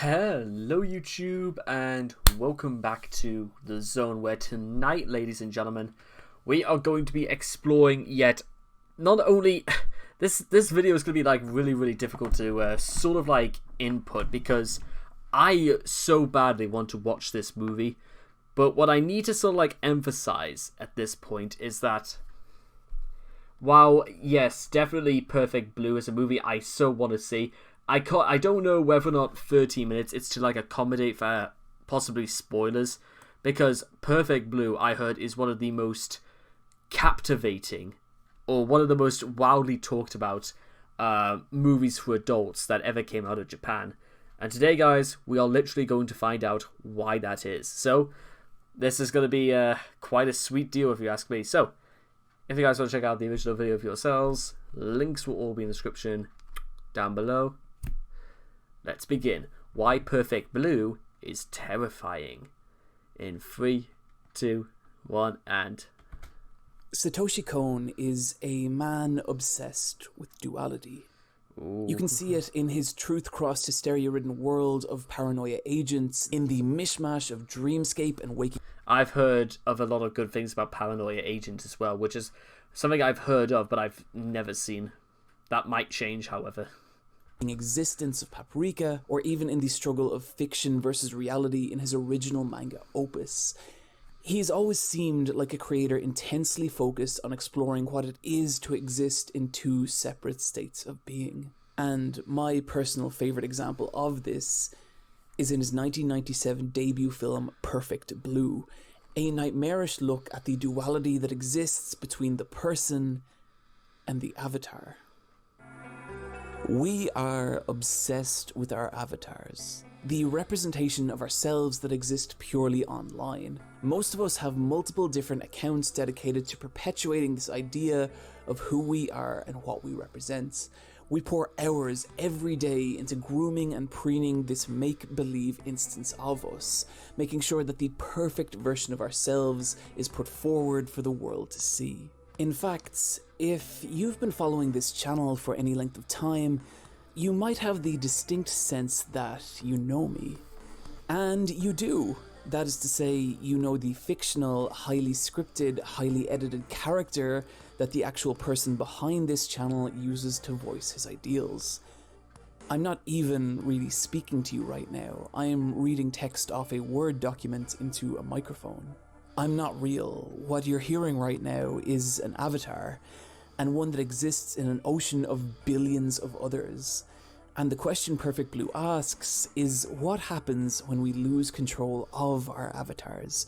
Hello YouTube and welcome back to The Zone, where tonight, ladies and gentlemen, we are going to be exploring yet not only this video is going to be like really difficult to sort of like input, because I so badly want to watch this movie, but what I need to sort of like emphasize at this point is that while yes, definitely Perfect Blue is a movie I so want to see, I don't know whether or not 30 minutes it's to like accommodate for possibly spoilers, because Perfect Blue, I heard, is one of the most captivating or one of the most wildly talked about movies for adults that ever came out of Japan. And today, guys, we are literally going to find out why that is. So this is going to be quite a sweet deal if you ask me. So if you guys want to check out the original video for yourselves, links will all be in the description down below. Let's begin. Why Perfect Blue is terrifying. In 3, 2, 1, and... Satoshi Kon is a man obsessed with duality. Ooh. You can see it in his truth-crossed, hysteria-ridden world of paranoia agents, in the mishmash of dreamscape and waking... I've heard of a lot of good things about Paranoia Agent as well, which is something I've heard of, but I've never seen. That might change, however. Existence of Paprika, or even in the struggle of fiction versus reality in his original manga opus. He's always seemed like a creator intensely focused on exploring what it is to exist in two separate states of being. And my personal favourite example of this is in his 1997 debut film Perfect Blue, a nightmarish look at the duality that exists between the person and the avatar. We are obsessed with our avatars, the representation of ourselves that exist purely online. Most of us have multiple different accounts dedicated to perpetuating this idea of who we are and what we represent. We pour hours every day into grooming and preening this make-believe instance of us, making sure that the perfect version of ourselves is put forward for the world to see. In fact, if you've been following this channel for any length of time, you might have the distinct sense that you know me. And you do. That is to say, you know the fictional, highly scripted, highly edited character that the actual person behind this channel uses to voice his ideals. I'm not even really speaking to you right now. I am reading text off a Word document into a microphone. I'm not real. What you're hearing right now is an avatar, and one that exists in an ocean of billions of others. And the question Perfect Blue asks is, what happens when we lose control of our avatars?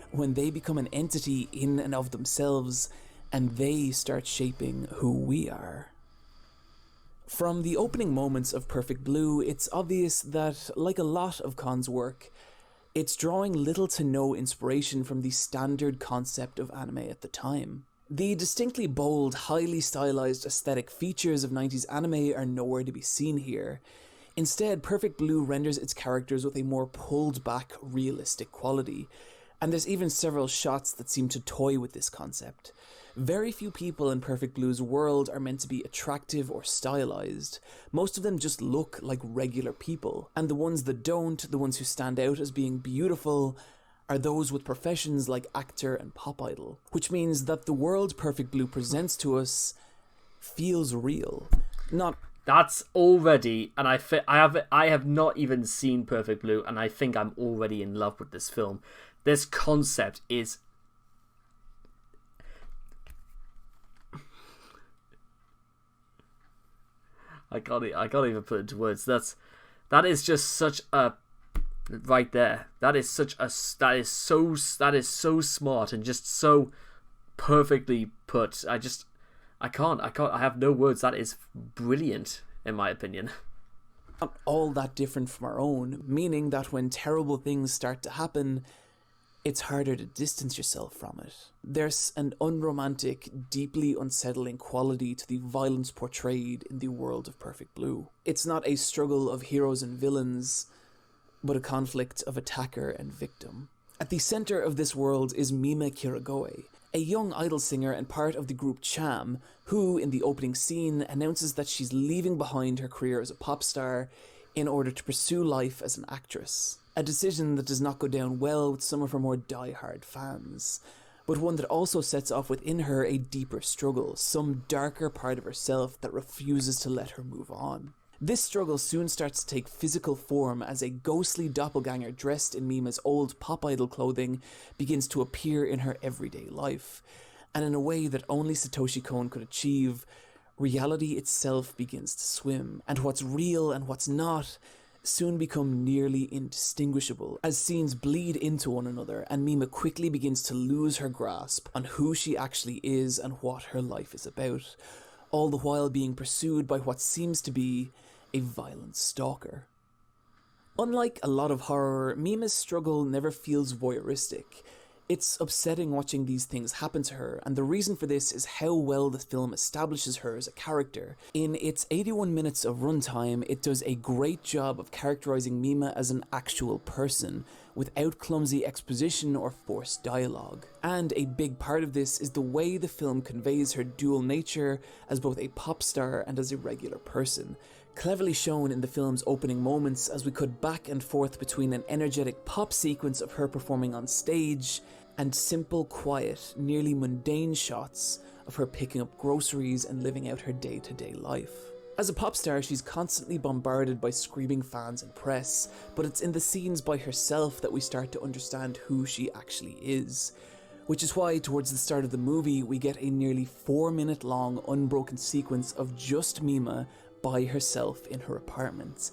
When they become an entity in and of themselves, and they start shaping who we are? From the opening moments of Perfect Blue, it's obvious that, like a lot of Kon's work, it's drawing little to no inspiration from the standard concept of anime at the time. The distinctly bold, highly stylized aesthetic features of 90s anime are nowhere to be seen here. Instead, Perfect Blue renders its characters with a more pulled-back, realistic quality, and there's even several shots that seem to toy with this concept. Very few people in Perfect Blue's world are meant to be attractive or stylized. Most of them just look like regular people, and the ones that don't, the ones who stand out as being beautiful, are those with professions like actor and pop idol, which means that the world Perfect Blue presents to us feels real. That's already, and I have not even seen Perfect Blue, and I think I'm already in love with this film. This concept is... I can't even put it into words. That is just such a... Right there. That is so smart and just so perfectly put. I can't. I have no words. That is brilliant, in my opinion. Not all that different from our own, meaning that when terrible things start to happen, it's harder to distance yourself from it. There's an unromantic, deeply unsettling quality to the violence portrayed in the world of Perfect Blue. It's not a struggle of heroes and villains, but a conflict of attacker and victim. At the center of this world is Mima Kirigoe, a young idol singer and part of the group Cham, who, in the opening scene, announces that she's leaving behind her career as a pop star in order to pursue life as an actress. A decision that does not go down well with some of her more die-hard fans, but one that also sets off within her a deeper struggle, some darker part of herself that refuses to let her move on. This struggle soon starts to take physical form as a ghostly doppelganger dressed in Mima's old pop idol clothing begins to appear in her everyday life. And in a way that only Satoshi Kon could achieve, reality itself begins to swim, and what's real and what's not soon become nearly indistinguishable as scenes bleed into one another and Mima quickly begins to lose her grasp on who she actually is and what her life is about, all the while being pursued by what seems to be a violent stalker. Unlike a lot of horror, Mima's struggle never feels voyeuristic. It's upsetting watching these things happen to her, and the reason for this is how well the film establishes her as a character. In its 81 minutes of runtime, it does a great job of characterizing Mima as an actual person, without clumsy exposition or forced dialogue. And a big part of this is the way the film conveys her dual nature as both a pop star and as a regular person, cleverly shown in the film's opening moments as we cut back and forth between an energetic pop sequence of her performing on stage and simple, quiet, nearly mundane shots of her picking up groceries and living out her day-to-day life. As a pop star, she's constantly bombarded by screaming fans and press, but it's in the scenes by herself that we start to understand who she actually is. Which is why, towards the start of the movie, we get a nearly 4-minute long unbroken sequence of just Mima by herself in her apartment.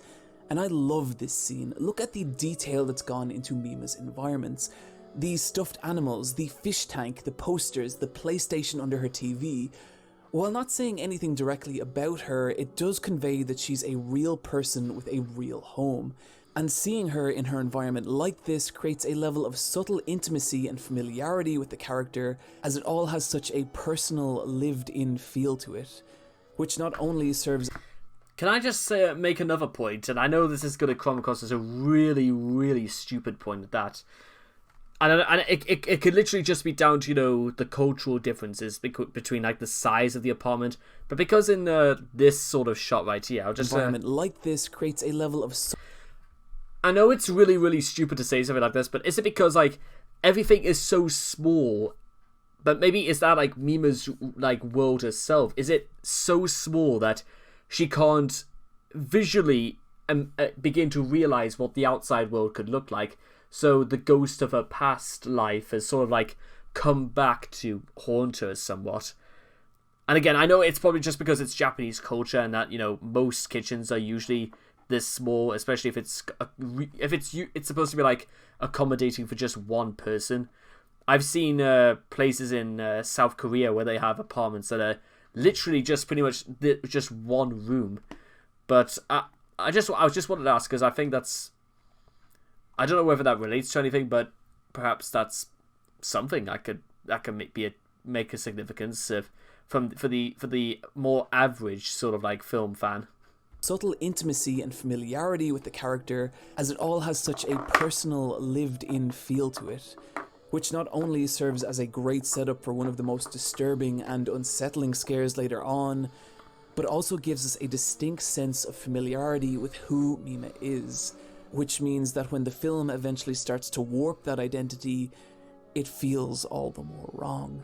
And I love this scene. Look at the detail that's gone into Mima's environments. The stuffed animals, the fish tank, the posters, the PlayStation under her TV. While not saying anything directly about her, it does convey that she's a real person with a real home. And seeing her in her environment like this creates a level of subtle intimacy and familiarity with the character, as it all has such a personal, lived-in feel to it, which not only serves... Can I just make another point? And I know this is going to come across as a really, really stupid point at that. And it could literally just be down to, you know, the cultural differences between, like, the size of the apartment. But because in this sort of shot right here, I'll just... environment like this creates a level of... I know it's really, really stupid to say something like this, but is it because, like, everything is so small? But maybe is that, like, Mima's, like, world herself? Is it so small that she can't visually begin to realize what the outside world could look like? So the ghost of her past life has sort of, like, come back to haunt her somewhat. And again, I know it's probably just because it's Japanese culture and that, you know, most kitchens are usually this small, especially if it's supposed to be, like, accommodating for just one person. I've seen places in South Korea where they have apartments that are literally just pretty much just one room. But I just wanted to ask, because I think that's... I don't know whether that relates to anything, but perhaps that's something that could make a significance for the more average sort of, like, film fan. Subtle intimacy and familiarity with the character, as it all has such a personal, lived-in feel to it, which not only serves as a great setup for one of the most disturbing and unsettling scares later on, but also gives us a distinct sense of familiarity with who Mima is, which means that when the film eventually starts to warp that identity, it feels all the more wrong.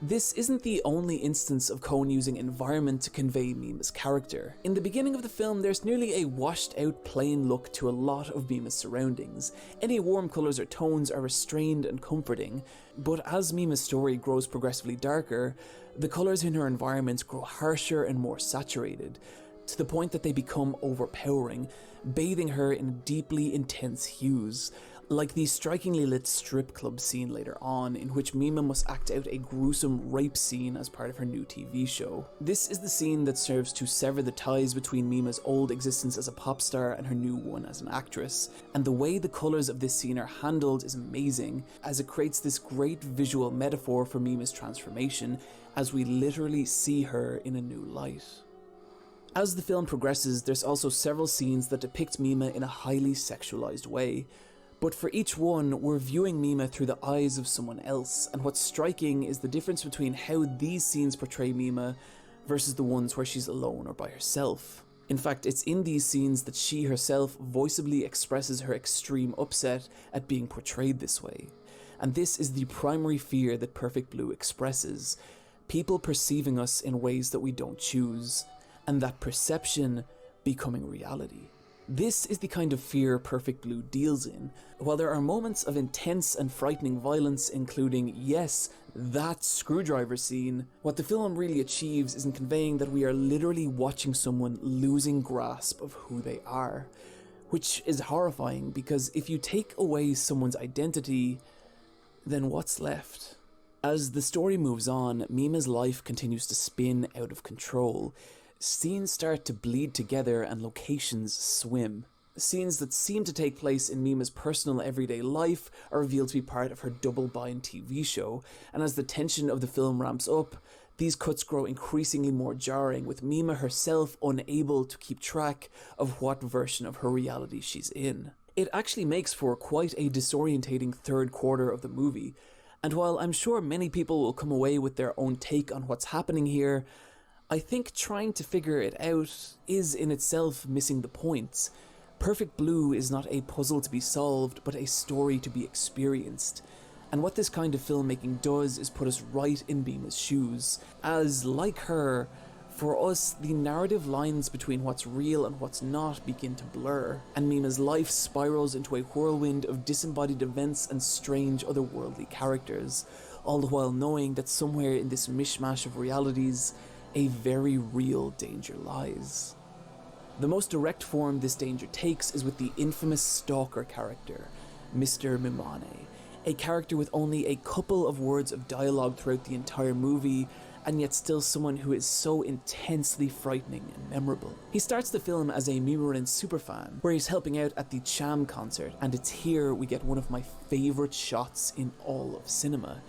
This isn't the only instance of Kon using environment to convey Mima's character. In the beginning of the film, there's nearly a washed-out plain look to a lot of Mima's surroundings. Any warm colours or tones are restrained and comforting, but as Mima's story grows progressively darker, the colours in her environment grow harsher and more saturated, to the point that they become overpowering, bathing her in deeply intense hues, like the strikingly lit strip club scene later on, in which Mima must act out a gruesome rape scene as part of her new TV show. This is the scene that serves to sever the ties between Mima's old existence as a pop star and her new one as an actress, and the way the colours of this scene are handled is amazing, as it creates this great visual metaphor for Mima's transformation, as we literally see her in a new light. As the film progresses, there's also several scenes that depict Mima in a highly sexualized way, but for each one, we're viewing Mima through the eyes of someone else, and what's striking is the difference between how these scenes portray Mima versus the ones where she's alone or by herself. In fact, it's in these scenes that she herself voiceably expresses her extreme upset at being portrayed this way. And this is the primary fear that Perfect Blue expresses: people perceiving us in ways that we don't choose, and that perception becoming reality. This is the kind of fear Perfect Blue deals in. While there are moments of intense and frightening violence, including, yes, that screwdriver scene, what the film really achieves is in conveying that we are literally watching someone losing grasp of who they are. Which is horrifying, because if you take away someone's identity, then what's left? As the story moves on, Mima's life continues to spin out of control. Scenes start to bleed together and locations swim. Scenes that seem to take place in Mima's personal everyday life are revealed to be part of her double-bind TV show, and as the tension of the film ramps up, these cuts grow increasingly more jarring, with Mima herself unable to keep track of what version of her reality she's in. It actually makes for quite a disorientating third quarter of the movie, and while I'm sure many people will come away with their own take on what's happening here, I think trying to figure it out is in itself missing the point. Perfect Blue is not a puzzle to be solved, but a story to be experienced. And what this kind of filmmaking does is put us right in Mima's shoes, as, like her, for us, the narrative lines between what's real and what's not begin to blur, and Mima's life spirals into a whirlwind of disembodied events and strange otherworldly characters, all the while knowing that somewhere in this mishmash of realities, a very real danger lies. The most direct form this danger takes is with the infamous stalker character, Mr. Mimane, a character with only a couple of words of dialogue throughout the entire movie, and yet still someone who is so intensely frightening and memorable. He starts the film as a Mimarin superfan, where he's helping out at the Cham concert, and it's here we get one of my favourite shots in all of cinema,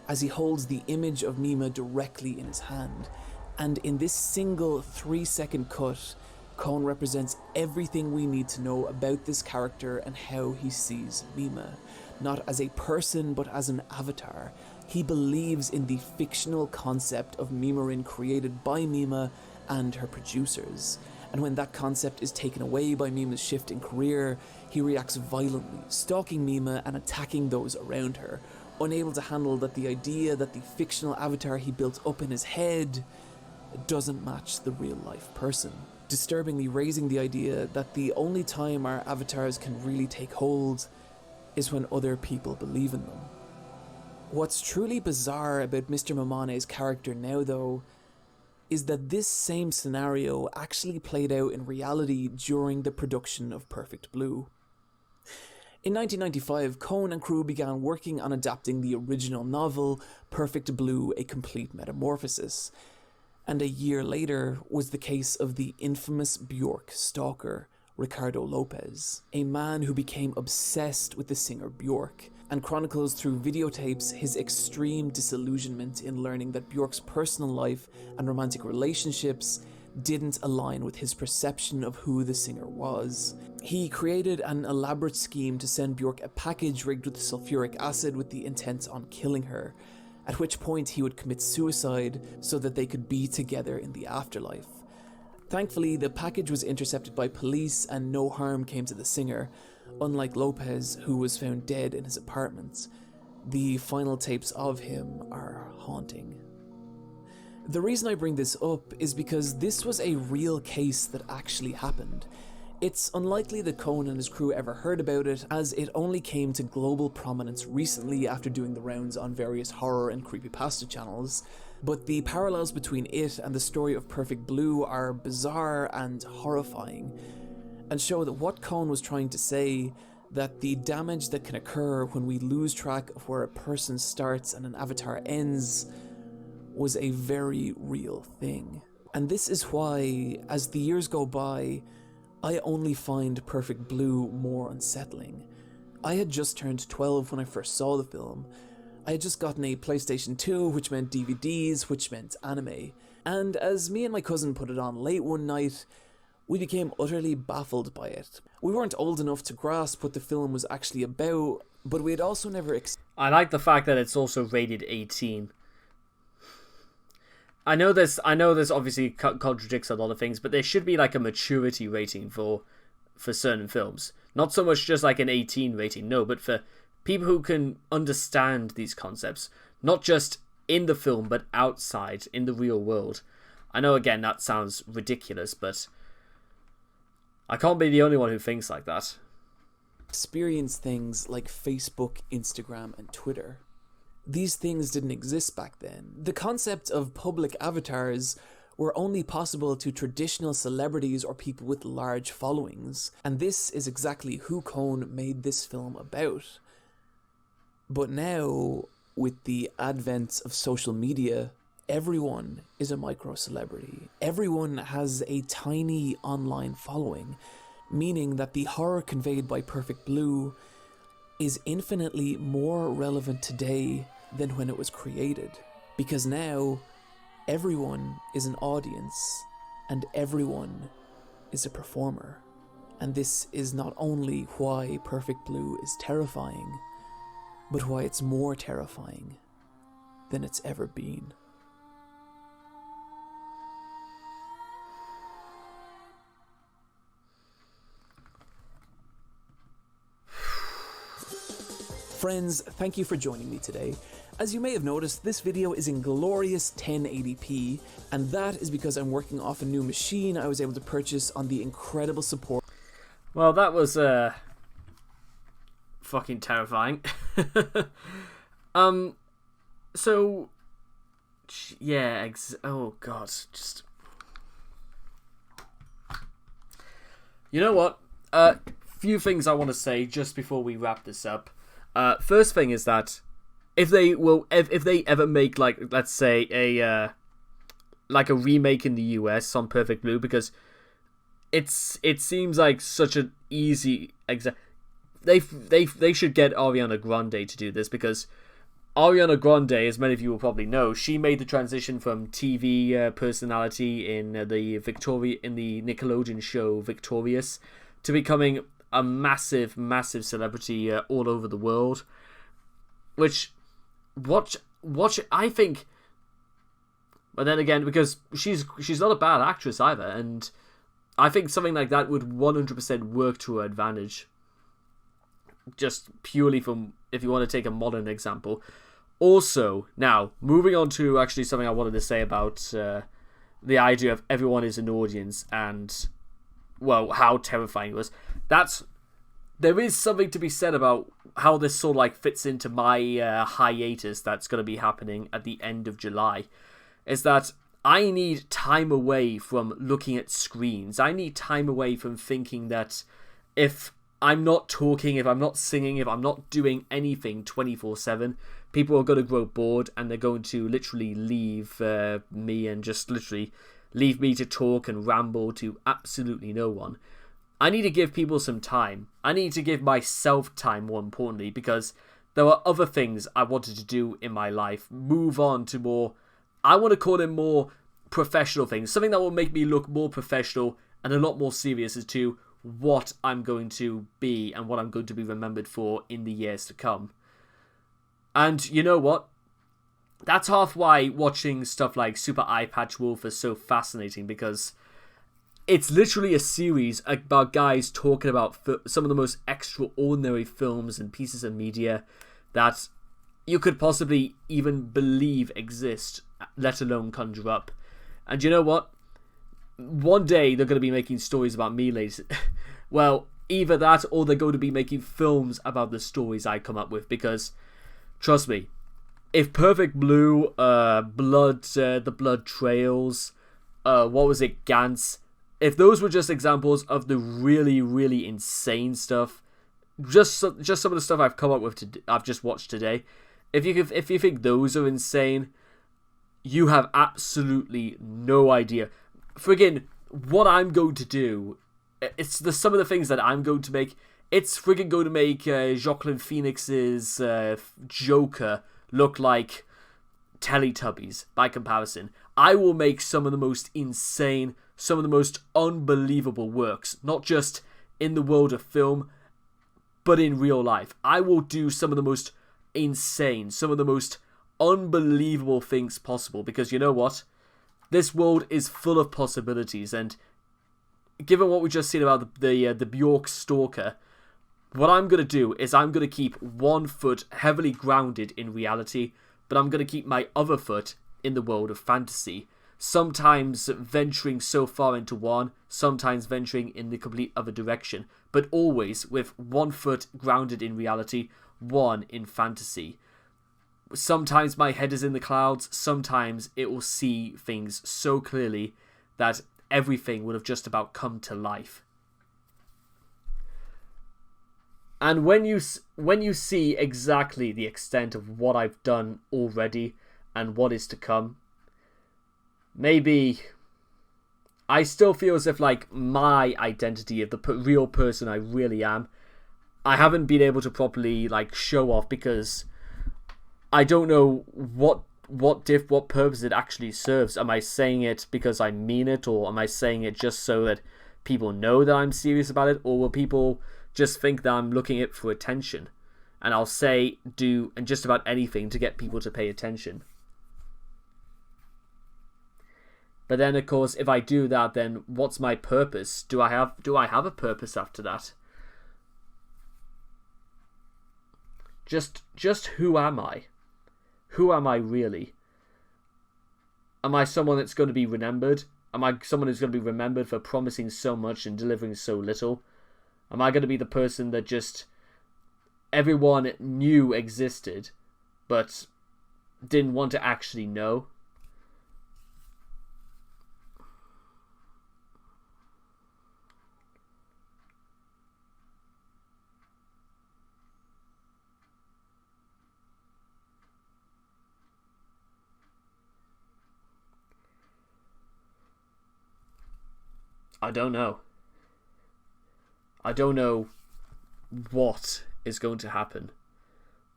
as he holds the image of Mima directly in his hand. And in this single 3-second cut, Kohn represents everything we need to know about this character and how he sees Mima. Not as a person, but as an avatar. He believes in the fictional concept of Mimarin created by Mima and her producers. And when that concept is taken away by Mima's shift in career, he reacts violently, stalking Mima and attacking those around her, unable to handle that the idea that the fictional avatar he built up in his head doesn't match the real-life person, disturbingly raising the idea that the only time our avatars can really take hold is when other people believe in them. What's truly bizarre about Mr. Mamane's character now, though, is that this same scenario actually played out in reality during the production of Perfect Blue. In 1995, Kohn and crew began working on adapting the original novel, Perfect Blue: A Complete Metamorphosis, and a year later was the case of the infamous Bjork stalker, Ricardo Lopez, a man who became obsessed with the singer Bjork, and chronicles through videotapes his extreme disillusionment in learning that Bjork's personal life and romantic relationships didn't align with his perception of who the singer was. He created an elaborate scheme to send Bjork a package rigged with sulfuric acid with the intent on killing her, at which point he would commit suicide so that they could be together in the afterlife. Thankfully, the package was intercepted by police and no harm came to the singer, unlike Lopez, who was found dead in his apartment. The final tapes of him are haunting. The reason I bring this up is because this was a real case that actually happened. It's unlikely that Kohn and his crew ever heard about it, as it only came to global prominence recently after doing the rounds on various horror and creepypasta channels, but the parallels between it and the story of Perfect Blue are bizarre and horrifying, and show that what Kohn was trying to say, that the damage that can occur when we lose track of where a person starts and an avatar ends, was a very real thing. And this is why, as the years go by, I only find Perfect Blue more unsettling. I had just turned 12 when I first saw the film. I had just gotten a PlayStation 2, which meant DVDs, which meant anime. And as me and my cousin put it on late one night, we became utterly baffled by it. We weren't old enough to grasp what the film was actually about, but we had also never I like the fact that it's also rated 18. I know this obviously contradicts a lot of things, but there should be like a maturity rating for certain films. Not so much just like an 18 rating, no, but for people who can understand these concepts, not just in the film but outside in the real world. I know again that sounds ridiculous, but I can't be the only one who thinks like that. Experience things like Facebook, Instagram, and Twitter. These things didn't exist back then. The concept of public avatars were only possible to traditional celebrities or people with large followings, and this is exactly who Cohn made this film about. But now, with the advent of social media, everyone is a micro-celebrity. Everyone has a tiny online following, meaning that the horror conveyed by Perfect Blue is infinitely more relevant today than when it was created. Because now, everyone is an audience, and everyone is a performer. And this is not only why Perfect Blue is terrifying, but why it's more terrifying than it's ever been. Friends, thank you for joining me today. As you may have noticed, this video is in glorious 1080p, and that is because I'm working off a new machine I was able to purchase on the incredible support. Well, that was fucking terrifying. So yeah, oh god, just you know what? Few things I want to say just before we wrap this up. First thing is that if they ever make, like, let's say a remake in the US on Perfect Blue, because it seems like such an easy they should get Ariana Grande to do this, because Ariana Grande, as many of you will probably know, she made the transition from TV personality in the Nickelodeon show Victorious to becoming a massive celebrity all over the world. Which, watch, I think. But then again, because she's not a bad actress either, and I think something like that would 100% work to her advantage. Just purely from, if you want to take a modern example. Also, now, moving on to actually something I wanted to say about the idea of everyone is an audience and, well, how terrifying it was. There is something to be said about how this sort of like fits into my hiatus that's going to be happening at the end of July. Is that I need time away from looking at screens. I need time away from thinking that if I'm not talking, if I'm not singing, if I'm not doing anything 24/7, people are going to grow bored and they're going to literally leave me and just literally leave me to talk and ramble to absolutely no one. I need to give people some time. I need to give myself time, more importantly, because there are other things I wanted to do in my life. Move on to more, I want to call them more professional things. Something that will make me look more professional and a lot more serious as to what I'm going to be and what I'm going to be remembered for in the years to come. And you know what? That's half why watching stuff like Super Eyepatch Wolf is so fascinating, because it's literally a series about guys talking about some of the most extraordinary films and pieces of media that you could possibly even believe exist, let alone conjure up. And you know what? One day they're going to be making stories about me, ladies. Well, either that or they're going to be making films about the stories I come up with, because, trust me, if Perfect Blue, the Blood Trails, what was it, Gantz, if those were just examples of the really, really insane stuff, just some of the stuff I've come up with, I've just watched today, if you think those are insane, you have absolutely no idea. Friggin' what I'm going to do, some of the things that I'm going to make, it's friggin' going to make Joaquin Phoenix's Joker look like Teletubbies by comparison. I will make some of the most insane, some of the most unbelievable works, not just in the world of film, but in real life. I will do some of the most insane, some of the most unbelievable things possible, because you know what? this world is full of possibilities, and given what we just seen about the Bjork Stalker, what I'm going to do is I'm going to keep one foot heavily grounded in reality, but I'm going to keep my other foot in the world of fantasy. Sometimes venturing so far into one, sometimes venturing in the complete other direction, but always with one foot grounded in reality, one in fantasy. Sometimes my head is in the clouds, sometimes it will see things so clearly that everything would have just about come to life. And when you see exactly the extent of what I've done already and what is to come, maybe I still feel as if like my identity of the real person I really am, I haven't been able to properly like show off, because I don't know what purpose it actually serves. Am I saying it because I mean it, or am I saying it just so that people know that I'm serious about it, or will people just think that I'm looking at it for attention, and I'll say, do, and just about anything to get people to pay attention? But then, of course, if I do that, then what's my purpose? Do I have a purpose after that? Just who am I? Who am I really? Am I someone that's going to be remembered? Am I someone who's going to be remembered for promising so much and delivering so little? Am I going to be the person that just everyone knew existed, but didn't want to actually know? I don't know. I don't know what is going to happen.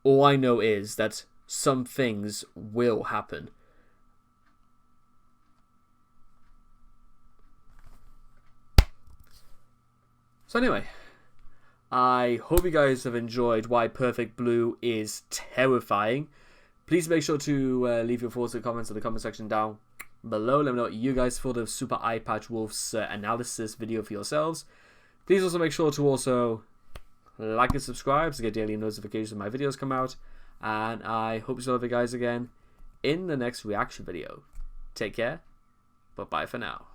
All I know is that some things will happen. So anyway, I hope you guys have enjoyed why Perfect Blue is terrifying. Please make sure to leave your thoughts and comments in the comment section down below. Let me know what you guys thought of Super Eyepatch Wolf's analysis video for yourselves. Please also make sure to also like and subscribe to get daily notifications when my videos come out. And I hope to see all of you guys again in the next reaction video. Take care. Bye-bye for now.